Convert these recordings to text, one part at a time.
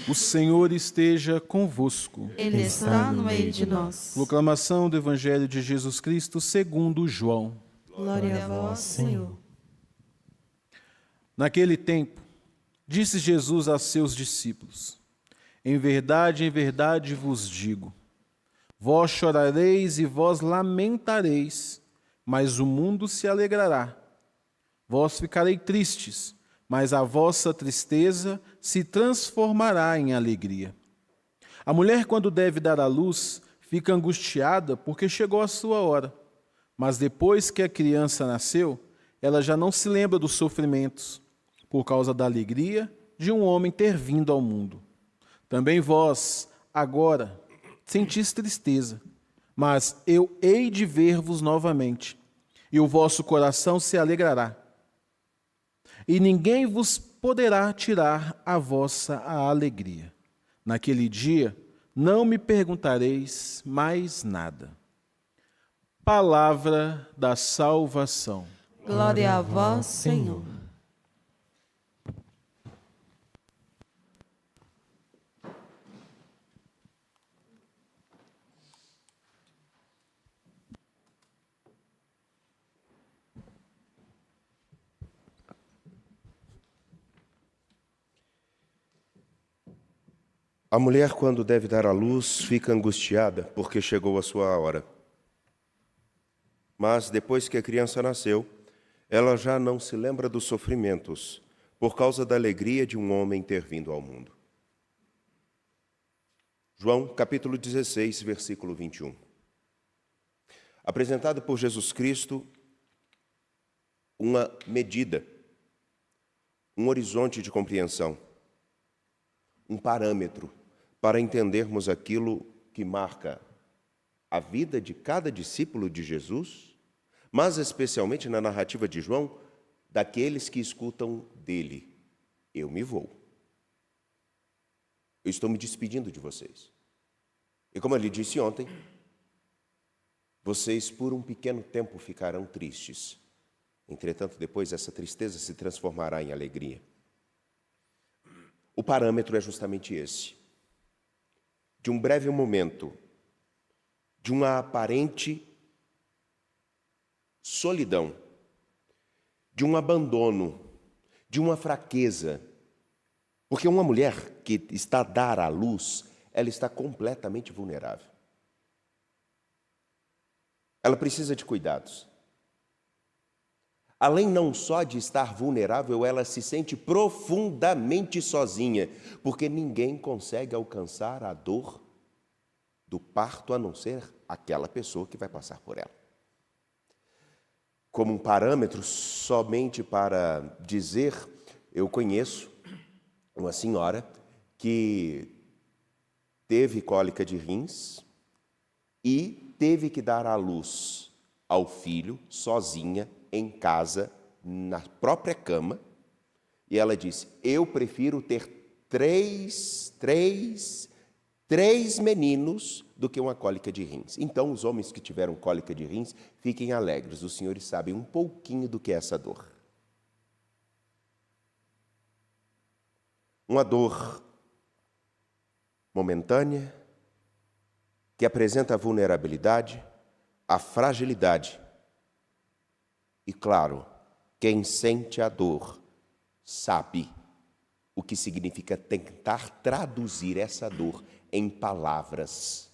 O Senhor esteja convosco. Ele está no meio de nós. Proclamação do Evangelho de Jesus Cristo segundo João. Glória a vós, Senhor. Naquele tempo, disse Jesus a seus discípulos: em verdade vos digo, vós chorareis e vós lamentareis, mas o mundo se alegrará. Vós ficareis tristes, mas a vossa tristeza se transformará em alegria. A mulher, quando deve dar à luz, fica angustiada porque chegou a sua hora. Mas depois que a criança nasceu, ela já não se lembra dos sofrimentos, por causa da alegria de um homem ter vindo ao mundo. Também vós, agora, sentis tristeza, mas eu hei de ver-vos novamente, e o vosso coração se alegrará. E ninguém vos poderá tirar a vossa alegria. Naquele dia, não me perguntareis mais nada. Palavra da salvação. Glória a vós, Senhor. A mulher, quando deve dar à luz, fica angustiada porque chegou a sua hora. Mas depois que a criança nasceu, ela já não se lembra dos sofrimentos, por causa da alegria de um homem ter vindo ao mundo. João, capítulo 16, versículo 21. Apresentado por Jesus Cristo, uma medida, um horizonte de compreensão, um parâmetro para entendermos aquilo que marca a vida de cada discípulo de Jesus, mas especialmente na narrativa de João, daqueles que escutam dele. Eu me vou. Eu estou me despedindo de vocês. E como eu lhe disse ontem, vocês por um pequeno tempo ficarão tristes. Entretanto, depois essa tristeza se transformará em alegria. O parâmetro é justamente esse. De um breve momento, de uma aparente solidão, de um abandono, de uma fraqueza. Porque uma mulher que está a dar à luz, ela está completamente vulnerável. Ela precisa de cuidados. Além não só de estar vulnerável, ela se sente profundamente sozinha, porque ninguém consegue alcançar a dor do parto a não ser aquela pessoa que vai passar por ela. Como um parâmetro, somente para dizer, eu conheço uma senhora que teve cólica de rins e teve que dar à luz ao filho sozinha, em casa, na própria cama, e ela disse, eu prefiro ter três meninos do que uma cólica de rins. Então, os homens que tiveram cólica de rins, fiquem alegres, os senhores sabem um pouquinho do que é essa dor. Uma dor momentânea, que apresenta a vulnerabilidade, a fragilidade. E claro, quem sente a dor sabe o que significa tentar traduzir essa dor em palavras.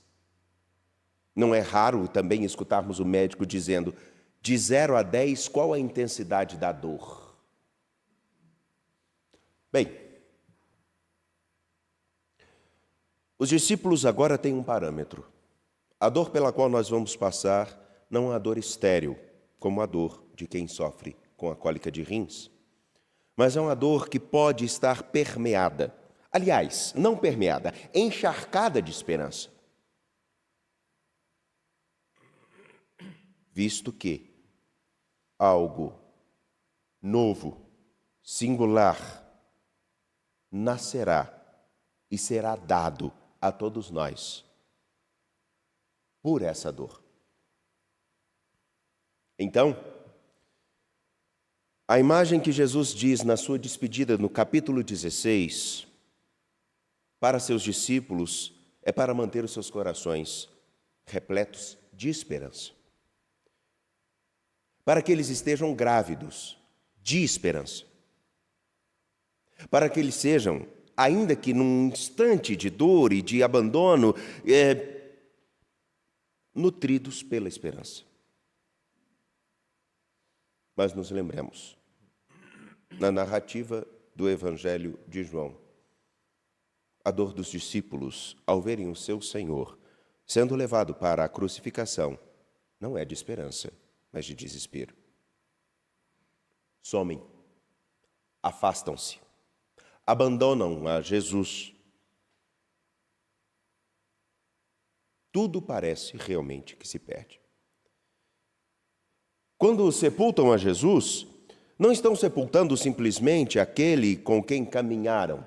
Não é raro também escutarmos o médico dizendo, de 0 a 10, qual a intensidade da dor? Bem, os discípulos agora têm um parâmetro. A dor pela qual nós vamos passar não é uma dor estéril, como a dor de quem sofre com a cólica de rins, mas é uma dor que pode estar permeada. Aliás, não permeada, encharcada de esperança. Visto que algo novo, singular, nascerá e será dado a todos nós por essa dor. Então, a imagem que Jesus diz na sua despedida no capítulo 16 para seus discípulos é para manter os seus corações repletos de esperança. Para que eles estejam grávidos de esperança. Para que eles sejam, ainda que num instante de dor e de abandono, nutridos pela esperança. Mas nos lembremos, na narrativa do Evangelho de João, a dor dos discípulos ao verem o seu Senhor sendo levado para a crucificação não é de esperança, mas de desespero. Somem, afastam-se, abandonam a Jesus. Tudo parece realmente que se perde. Quando sepultam a Jesus, não estão sepultando simplesmente aquele com quem caminharam.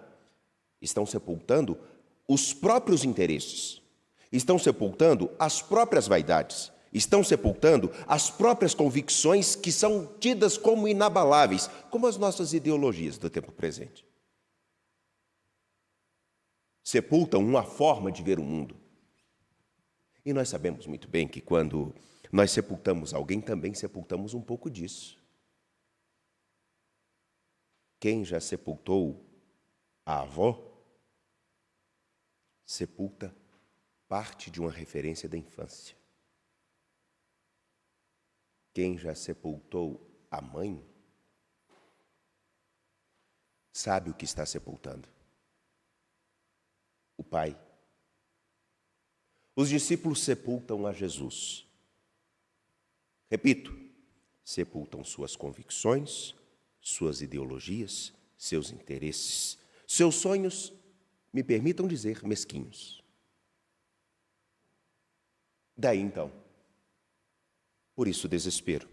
Estão sepultando os próprios interesses. Estão sepultando as próprias vaidades. Estão sepultando as próprias convicções que são tidas como inabaláveis, como as nossas ideologias do tempo presente. Sepultam uma forma de ver o mundo. E nós sabemos muito bem que quando nós sepultamos alguém, também sepultamos um pouco disso. Quem já sepultou a avó, sepulta parte de uma referência da infância. Quem já sepultou a mãe, sabe o que está sepultando. O pai. Os discípulos sepultam a Jesus. Repito, sepultam suas convicções, suas ideologias, seus interesses, seus sonhos, me permitam dizer, mesquinhos. Daí então, por isso desespero,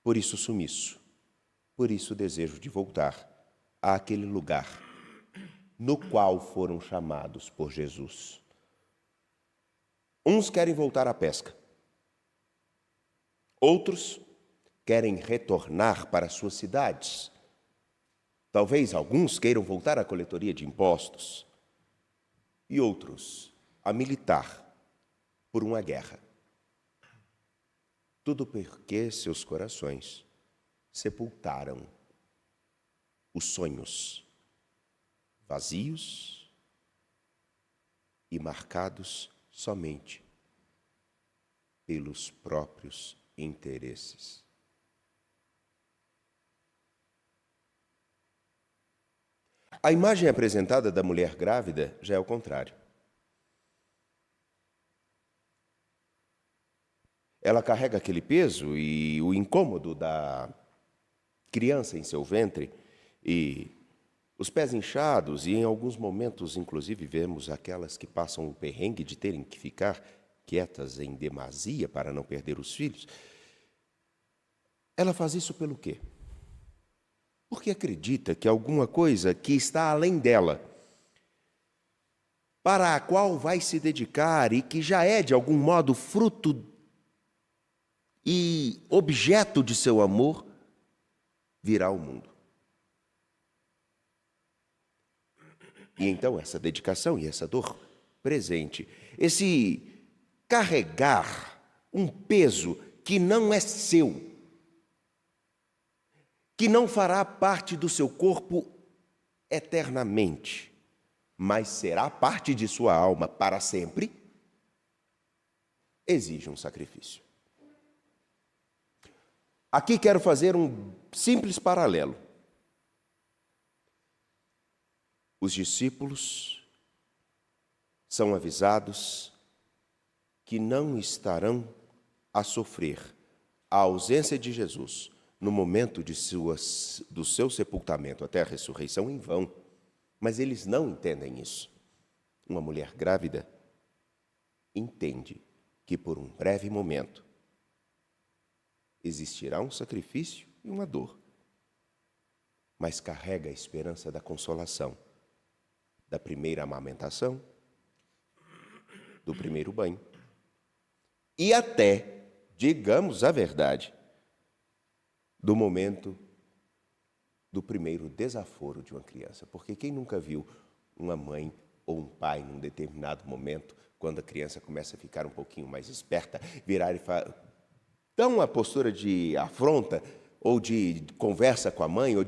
por isso sumiço, por isso desejo de voltar àquele lugar no qual foram chamados por Jesus. Uns querem voltar à pesca, outros querem retornar para suas cidades. Talvez alguns queiram voltar à coletoria de impostos e outros a militar por uma guerra. Tudo porque seus corações sepultaram os sonhos vazios e marcados somente pelos próprios interesses. A imagem apresentada da mulher grávida já é o contrário. Ela carrega aquele peso e o incômodo da criança em seu ventre e os pés inchados, e em alguns momentos, inclusive, vemos aquelas que passam o perrengue de terem que ficar quietas em demasia para não perder os filhos. Ela faz isso pelo quê? Porque acredita que alguma coisa que está além dela, para a qual vai se dedicar e que já é, de algum modo, fruto e objeto de seu amor, virá ao mundo. E então essa dedicação e essa dor presente, esse carregar um peso que não é seu, que não fará parte do seu corpo eternamente, mas será parte de sua alma para sempre, exige um sacrifício. Aqui quero fazer um simples paralelo. Os discípulos são avisados que não estarão a sofrer a ausência de Jesus no momento do seu sepultamento até a ressurreição em vão. Mas eles não entendem isso. Uma mulher grávida entende que por um breve momento existirá um sacrifício e uma dor, mas carrega a esperança da consolação, da primeira amamentação, do primeiro banho, e até, digamos a verdade, do momento do primeiro desaforo de uma criança. Porque quem nunca viu uma mãe ou um pai, num determinado momento, quando a criança começa a ficar um pouquinho mais esperta, virar e dar uma postura de afronta, ou de conversa com a mãe, ou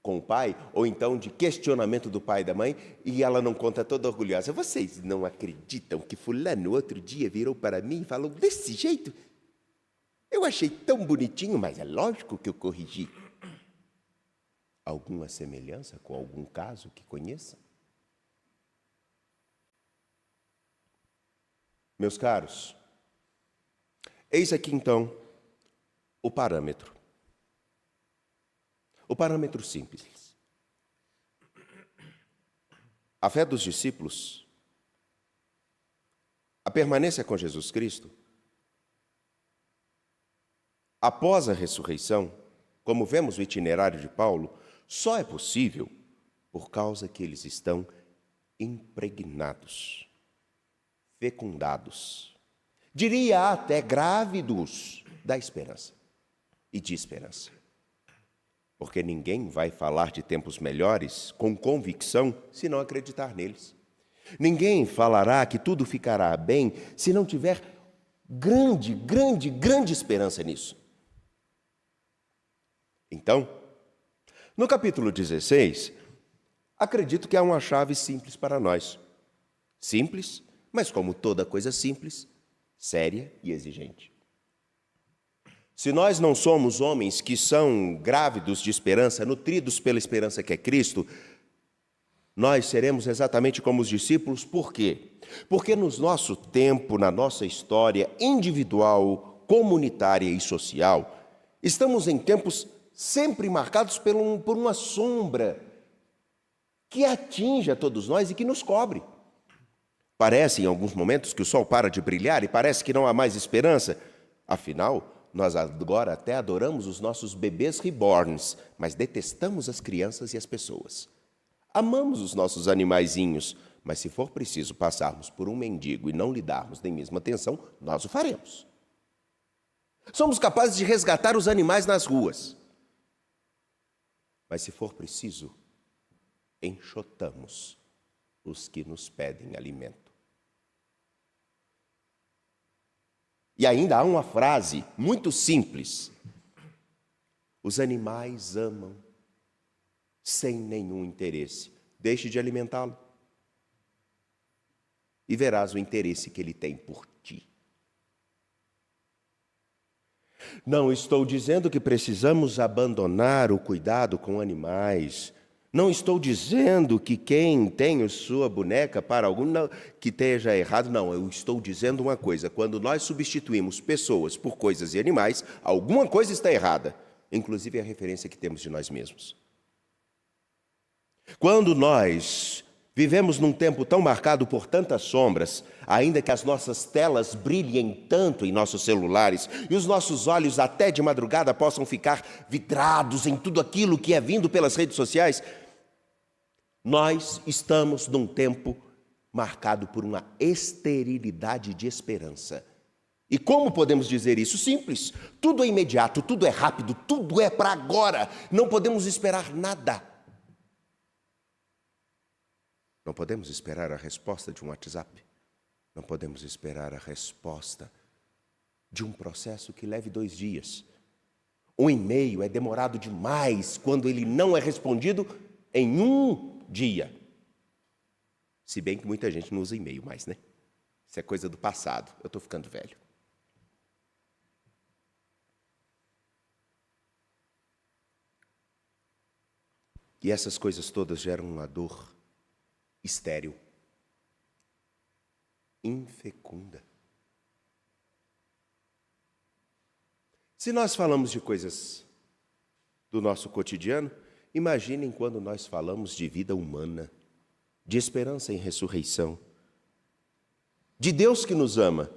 com o pai, ou então de questionamento do pai e da mãe, e ela não conta toda orgulhosa. Vocês não acreditam que fulano outro dia virou para mim e falou desse jeito? Eu achei tão bonitinho, mas é lógico que eu corrigi. Alguma semelhança com algum caso que conheça? Meus caros, eis aqui então o parâmetro. O parâmetro simples. A fé dos discípulos, a permanência com Jesus Cristo, após a ressurreição, como vemos o itinerário de Paulo, só é possível por causa que eles estão impregnados, fecundados, diria até grávidos da esperança e de esperança. Porque ninguém vai falar de tempos melhores com convicção se não acreditar neles. Ninguém falará que tudo ficará bem se não tiver grande esperança nisso. Então, no capítulo 16, acredito que há uma chave simples para nós. Simples, mas como toda coisa simples, séria e exigente. Se nós não somos homens que são grávidos de esperança, nutridos pela esperança que é Cristo, nós seremos exatamente como os discípulos. Por quê? Porque no nosso tempo, na nossa história individual, comunitária e social, estamos em tempos sempre marcados por uma sombra que atinge a todos nós e que nos cobre. Parece, em alguns momentos, que o sol para de brilhar e parece que não há mais esperança. Afinal, nós agora até adoramos os nossos bebês reborns, mas detestamos as crianças e as pessoas. Amamos os nossos animaizinhos, mas se for preciso passarmos por um mendigo e não lhe darmos nem mesmo atenção, nós o faremos. Somos capazes de resgatar os animais nas ruas, mas se for preciso, enxotamos os que nos pedem alimento. E ainda há uma frase muito simples: os animais amam sem nenhum interesse. Deixe de alimentá-lo e verás o interesse que ele tem por ti. Não estou dizendo que precisamos abandonar o cuidado com animais. Não estou dizendo que quem tem a sua boneca para algum que esteja errado. Não, eu estou dizendo uma coisa: quando nós substituímos pessoas por coisas e animais, alguma coisa está errada, inclusive a referência que temos de nós mesmos. Quando nós vivemos num tempo tão marcado por tantas sombras, ainda que as nossas telas brilhem tanto em nossos celulares e os nossos olhos até de madrugada possam ficar vidrados em tudo aquilo que é vindo pelas redes sociais, nós estamos num tempo marcado por uma esterilidade de esperança. E como podemos dizer isso? Simples. Tudo é imediato, tudo é rápido, tudo é para agora. Não podemos esperar nada. Não podemos esperar a resposta de um WhatsApp. Não podemos esperar a resposta de um processo que leve 2 dias. Um e-mail é demorado demais quando ele não é respondido em 1 dia. Se bem que muita gente não usa e-mail mais, né? Isso é coisa do passado. Eu estou ficando velho. E essas coisas todas geram uma dor estéril, infecunda. Se nós falamos de coisas do nosso cotidiano, imaginem quando nós falamos de vida humana, de esperança em ressurreição, de Deus que nos ama,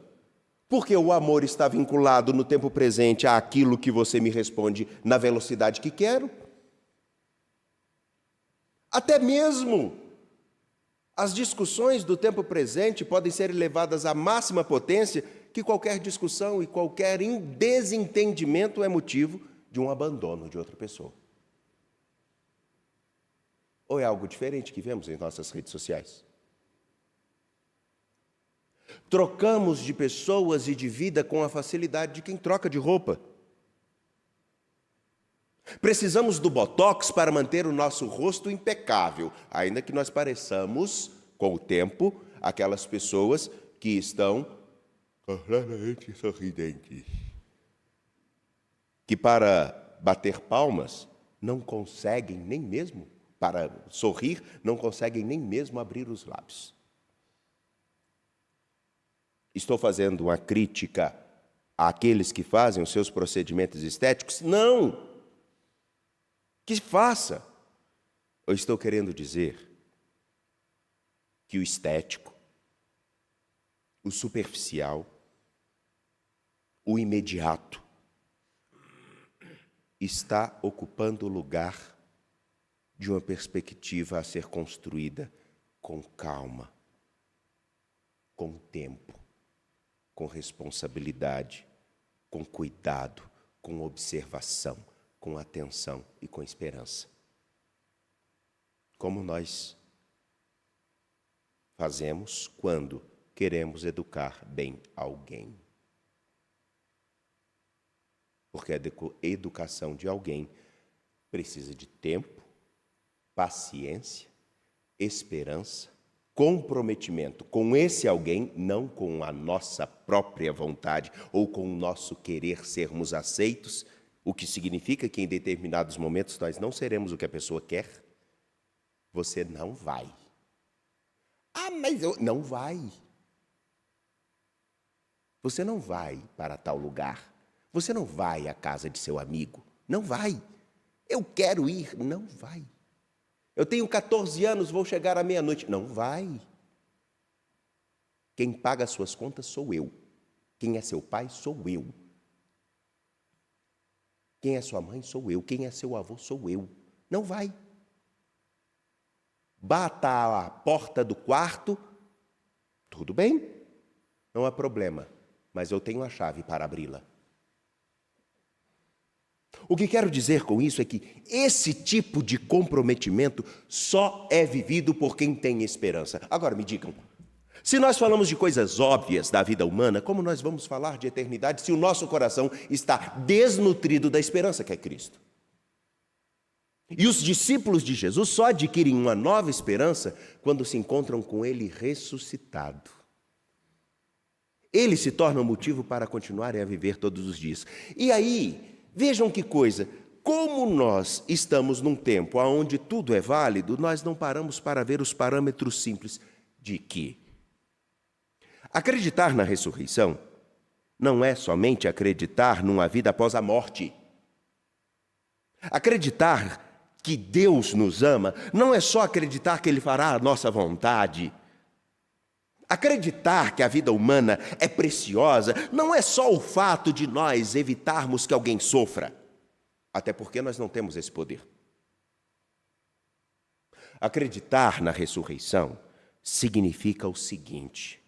porque o amor está vinculado no tempo presente àquilo que você me responde na velocidade que quero. Até mesmo as discussões do tempo presente podem ser levadas à máxima potência, que qualquer discussão e qualquer desentendimento é motivo de um abandono de outra pessoa. Ou é algo diferente que vemos em nossas redes sociais? Trocamos de pessoas e de vida com a facilidade de quem troca de roupa. Precisamos do botox para manter o nosso rosto impecável, ainda que nós pareçamos, com o tempo, aquelas pessoas que estão claramente sorridentes, que para bater palmas não conseguem nem mesmo, para sorrir, não conseguem nem mesmo abrir os lábios. Estou fazendo uma crítica àqueles que fazem os seus procedimentos estéticos? Não! Que faça. Eu estou querendo dizer que o estético, o superficial, o imediato, está ocupando o lugar de uma perspectiva a ser construída com calma, com tempo, com responsabilidade, com cuidado, com observação, com atenção e com esperança. Como nós fazemos quando queremos educar bem alguém. Porque a educação de alguém precisa de tempo, paciência, esperança, comprometimento com esse alguém, não com a nossa própria vontade ou com o nosso querer sermos aceitos, o que significa que em determinados momentos nós não seremos o que a pessoa quer. Você não vai. Ah, mas eu... Não vai. Você não vai para tal lugar. Você não vai à casa de seu amigo. Não vai. Eu quero ir. Não vai. Eu tenho 14 anos, vou chegar à meia-noite. Não vai. Quem paga as suas contas sou eu. Quem é seu pai sou eu. Quem é sua mãe sou eu. Quem é seu avô sou eu. Não vai. Bata a porta do quarto. Tudo bem. Não há problema. Mas eu tenho a chave para abri-la. O que quero dizer com isso é que esse tipo de comprometimento só é vivido por quem tem esperança. Agora me digam, se nós falamos de coisas óbvias da vida humana, como nós vamos falar de eternidade se o nosso coração está desnutrido da esperança que é Cristo? E os discípulos de Jesus só adquirem uma nova esperança quando se encontram com Ele ressuscitado. Ele se torna um motivo para continuarem a viver todos os dias. E aí... Vejam que coisa, como nós estamos num tempo onde tudo é válido, nós não paramos para ver os parâmetros simples de que acreditar na ressurreição não é somente acreditar numa vida após a morte. Acreditar que Deus nos ama não é só acreditar que Ele fará a nossa vontade. Acreditar que a vida humana é preciosa não é só o fato de nós evitarmos que alguém sofra, até porque nós não temos esse poder. Acreditar na ressurreição significa o seguinte: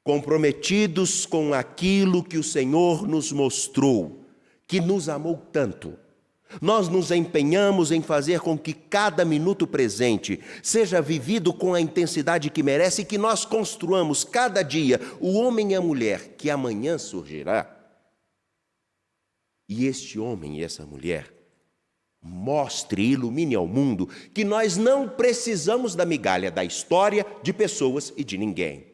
comprometidos com aquilo que o Senhor nos mostrou, que nos amou tanto, nós nos empenhamos em fazer com que cada minuto presente seja vivido com a intensidade que merece e que nós construamos cada dia o homem e a mulher que amanhã surgirá. E este homem e essa mulher mostre e ilumine ao mundo que nós não precisamos da migalha da história, de pessoas e de ninguém.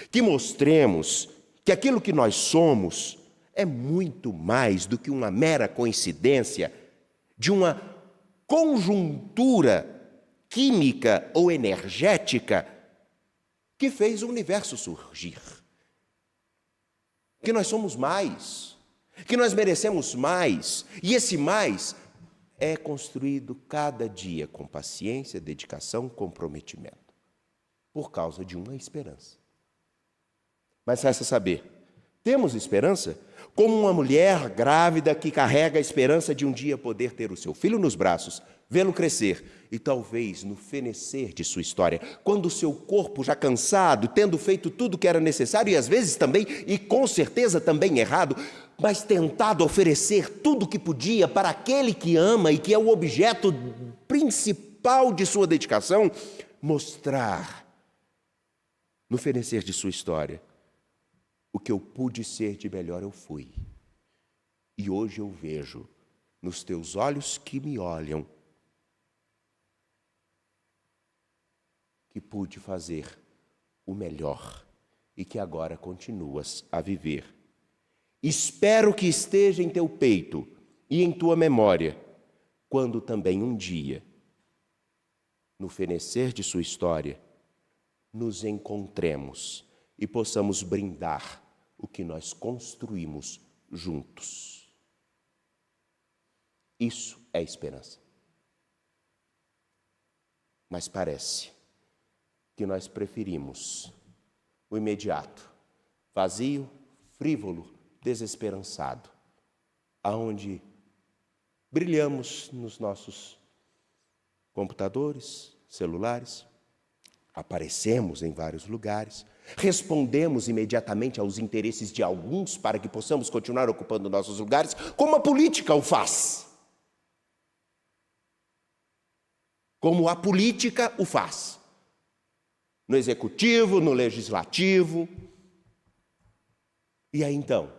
Que mostremos que aquilo que nós somos é muito mais do que uma mera coincidência de uma conjuntura química ou energética que fez o universo surgir. Que nós somos mais, que nós merecemos mais, e esse mais é construído cada dia com paciência, dedicação, comprometimento, por causa de uma esperança. Mas resta saber, temos esperança? Como uma mulher grávida que carrega a esperança de um dia poder ter o seu filho nos braços, vê-lo crescer e talvez no fenecer de sua história, quando o seu corpo já cansado, tendo feito tudo o que era necessário e às vezes também, e com certeza também errado, mas tentado oferecer tudo o que podia para aquele que ama e que é o objeto principal de sua dedicação, mostrar, no fenecer de sua história, o que eu pude ser de melhor eu fui. E hoje eu vejo, nos teus olhos que me olham, que pude fazer o melhor e que agora continuas a viver. Espero que esteja em teu peito e em tua memória, quando também um dia, no fenecer de sua história, nos encontremos e possamos brindar o que nós construímos juntos. Isso é esperança. Mas parece que nós preferimos o imediato, vazio, frívolo, desesperançado, aonde brilhamos nos nossos computadores, celulares, aparecemos em vários lugares, respondemos imediatamente aos interesses de alguns para que possamos continuar ocupando nossos lugares, como a política o faz. Como a política o faz. No executivo, no legislativo. E aí então,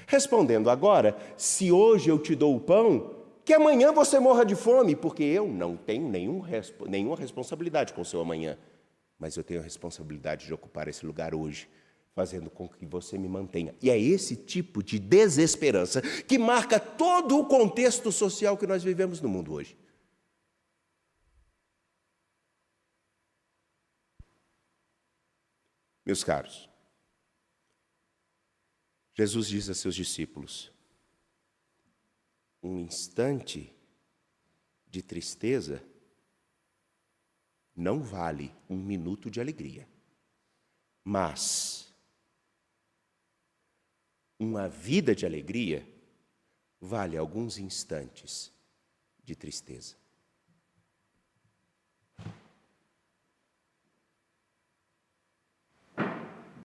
respondendo agora, se hoje eu te dou o pão, que amanhã você morra de fome, porque eu não tenho nenhuma responsabilidade com o seu amanhã, mas eu tenho a responsabilidade de ocupar esse lugar hoje, fazendo com que você me mantenha. E é esse tipo de desesperança que marca todo o contexto social que nós vivemos no mundo hoje. Meus caros, Jesus diz a seus discípulos: um instante de tristeza não vale um minuto de alegria, mas uma vida de alegria vale alguns instantes de tristeza.